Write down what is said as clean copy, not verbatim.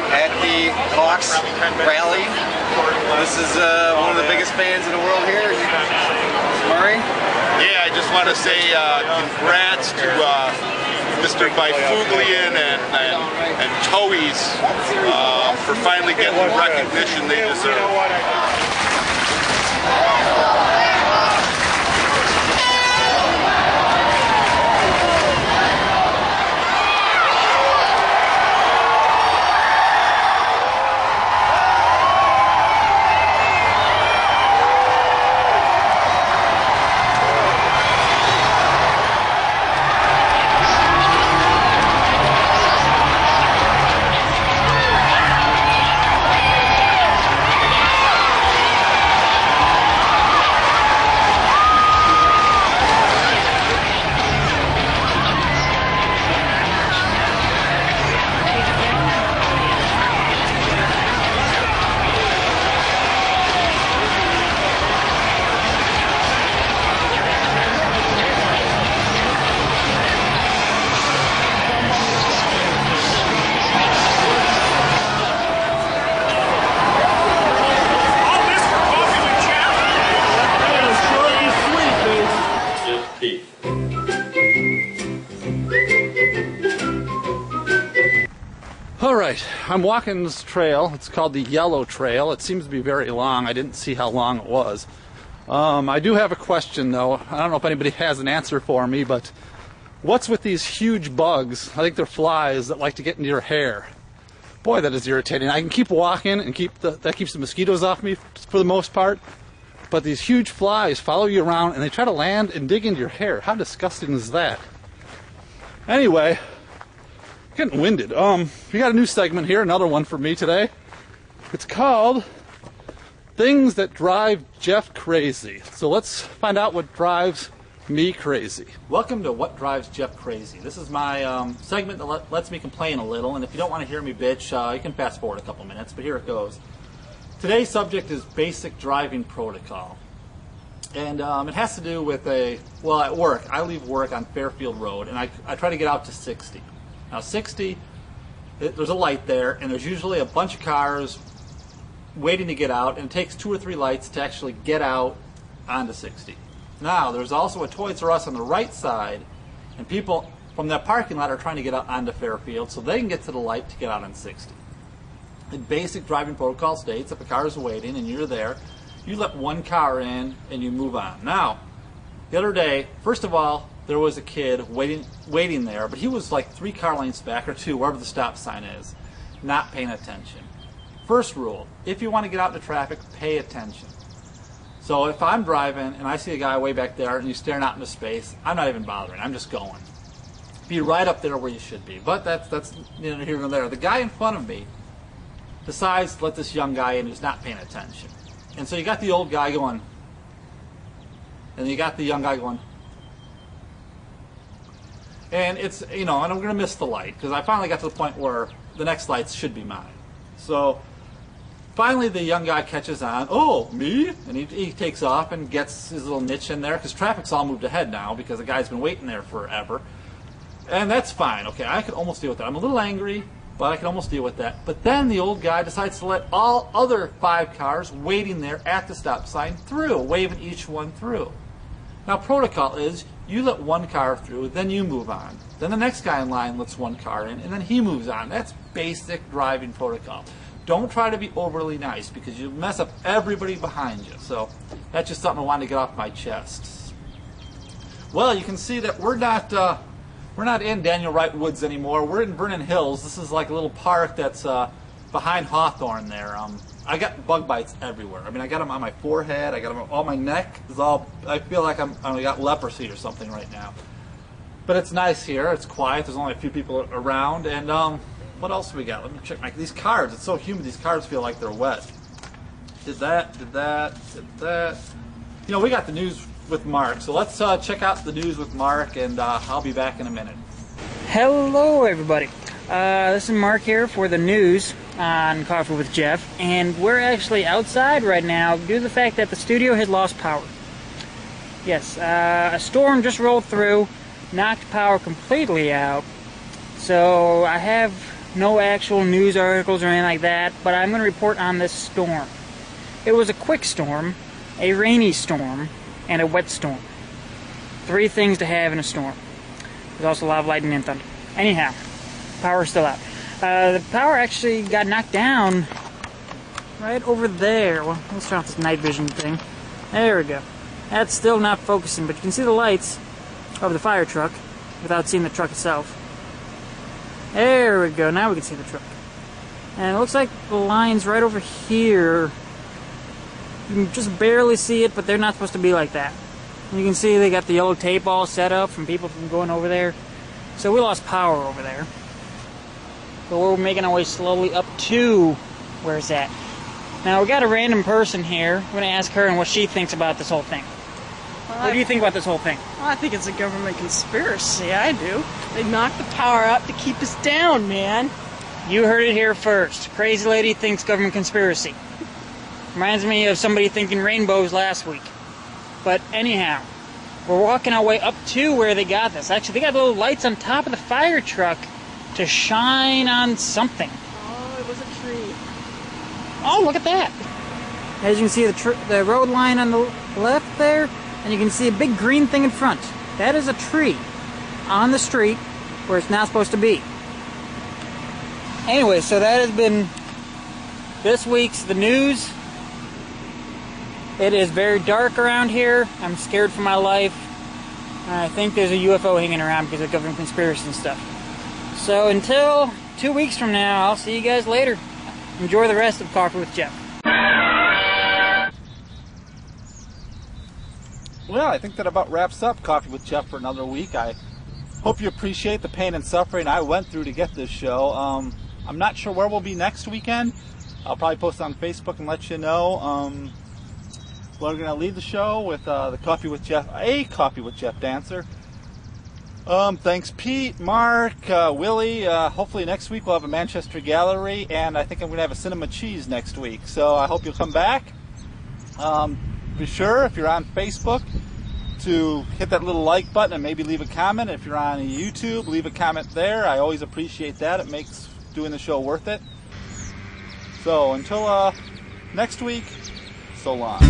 at the Hawks rally. This is one of the biggest fans in the world here. Murray? Yeah, I just want to say congrats to Mr. Byfuglian and Towies for finally getting the recognition they deserve. Alright, I'm walking this trail. It's called the Yellow Trail. It seems to be very long. I didn't see how long it was. I do have a question though. I don't know if anybody has an answer for me, but what's with these huge bugs? I think they're flies that like to get into your hair. Boy, that is irritating. I can keep walking and that keeps the mosquitoes off me for the most part. But these huge flies follow you around and they try to land and dig into your hair. How disgusting is that? Anyway, getting winded. We got a new segment here, another one for me today. It's called Things That Drive Jeff Crazy. So let's find out what drives me crazy. Welcome to What Drives Jeff Crazy. This is my segment that lets me complain a little, and if you don't want to hear me bitch, you can fast forward a couple minutes, but here it goes. Today's subject is basic driving protocol. And it has to do with well, at work, I leave work on Fairfield Road, and I try to get out to 60. Now 60, there's a light there, and there's usually a bunch of cars waiting to get out, and it takes 2 or 3 lights to actually get out onto 60. Now, there's also a Toys R Us on the right side, and people from that parking lot are trying to get out onto Fairfield so they can get to the light to get out on 60. The basic driving protocol states if a car is waiting and you're there, you let one car in and you move on. Now, the other day, first of all, there was a kid waiting there, but he was like 3 car lengths back, or 2, wherever the stop sign is, not paying attention. First rule, if you want to get out into traffic, pay attention. So if I'm driving and I see a guy way back there and he's staring out into space, I'm not even bothering, I'm just going. Be right up there where you should be. But that's neither here nor there. The guy in front of me decides to let this young guy in who's not paying attention. And so you got the old guy going, and you got the young guy going, and it's, you know, and I'm going to miss the light because I finally got to the point where the next lights should be mine. So finally the young guy catches on, oh, me? And he takes off and gets his little niche in there because traffic's all moved ahead now because the guy's been waiting there forever. And that's fine, okay, I can almost deal with that. I'm a little angry, but I can almost deal with that. But then the old guy decides to let all other 5 cars waiting there at the stop sign through, waving each one through. Now protocol is you let one car through, then you move on. Then the next guy in line lets one car in, and then he moves on. That's basic driving protocol. Don't try to be overly nice because you mess up everybody behind you. So that's just something I wanted to get off my chest. Well, you can see that we're not in Daniel Wright Woods anymore. We're in Vernon Hills. This is like a little park that's behind Hawthorne there. I got bug bites everywhere. I mean, I got them on my forehead. I got them on my neck. Is all. I feel like I got leprosy or something right now. But it's nice here. It's quiet. There's only a few people around. And what else do we got? Let me check these cards. It's so humid. These cards feel like they're wet. Did that. You know, we got the news with Mark. So let's check out the news with Mark, and I'll be back in a minute. Hello, everybody. This is Mark here for the news on Coffee with Jeff, and we're actually outside right now due to the fact that the studio had lost power. Yes, a storm just rolled through, knocked power completely out. So I have no actual news articles or anything like that, but I'm going to report on this storm. It was a quick storm, a rainy storm, and a wet storm. 3 things to have in a storm. There's also a lot of lightning and thunder. Anyhow, power's still out. The power actually got knocked down right over there. Well, let's turn off this night vision thing. There we go. That's still not focusing, but you can see the lights of the fire truck without seeing the truck itself. There we go. Now we can see the truck. And it looks like the line's right over here. You can just barely see it, but they're not supposed to be like that. And you can see they got the yellow tape all set up from people from going over there. So we lost power over there. But we're making our way slowly up to where it's at. Now we got a random person here. I'm going to ask her and what she thinks about this whole thing. What do you think about this whole thing? Well, I think it's a government conspiracy. I do. They knocked the power out to keep us down, man. You heard it here first. Crazy lady thinks government conspiracy. Reminds me of somebody thinking rainbows last week. But anyhow, we're walking our way up to where they got this. Actually, they got little lights on top of the fire truck to shine on something. Oh, it was a tree. Oh, look at that. As you can see, the road line on the left there, and you can see a big green thing in front. That is a tree on the street where it's not supposed to be. Anyway, so that has been this week's The News. It is very dark around here. I'm scared for my life. I think there's a UFO hanging around because of government conspiracy and stuff. So until 2 weeks from now, I'll see you guys later. Enjoy the rest of Coffee with Jeff. Well, I think that about wraps up Coffee with Jeff for another week. I hope you appreciate the pain and suffering I went through to get this show. I'm not sure where we'll be next weekend. I'll probably post on Facebook and let you know. We're going to leave the show with the Coffee with Jeff, a Coffee with Jeff dancer. Thanks Pete, Mark, Willie. Hopefully next week we'll have a Manchester Gallery, and I think I'm going to have a Cinema Cheese next week. So I hope you'll come back. Be sure, if you're on Facebook, to hit that little like button and maybe leave a comment. If you're on YouTube, leave a comment there. I always appreciate that. It makes doing the show worth it. So until next week, so long.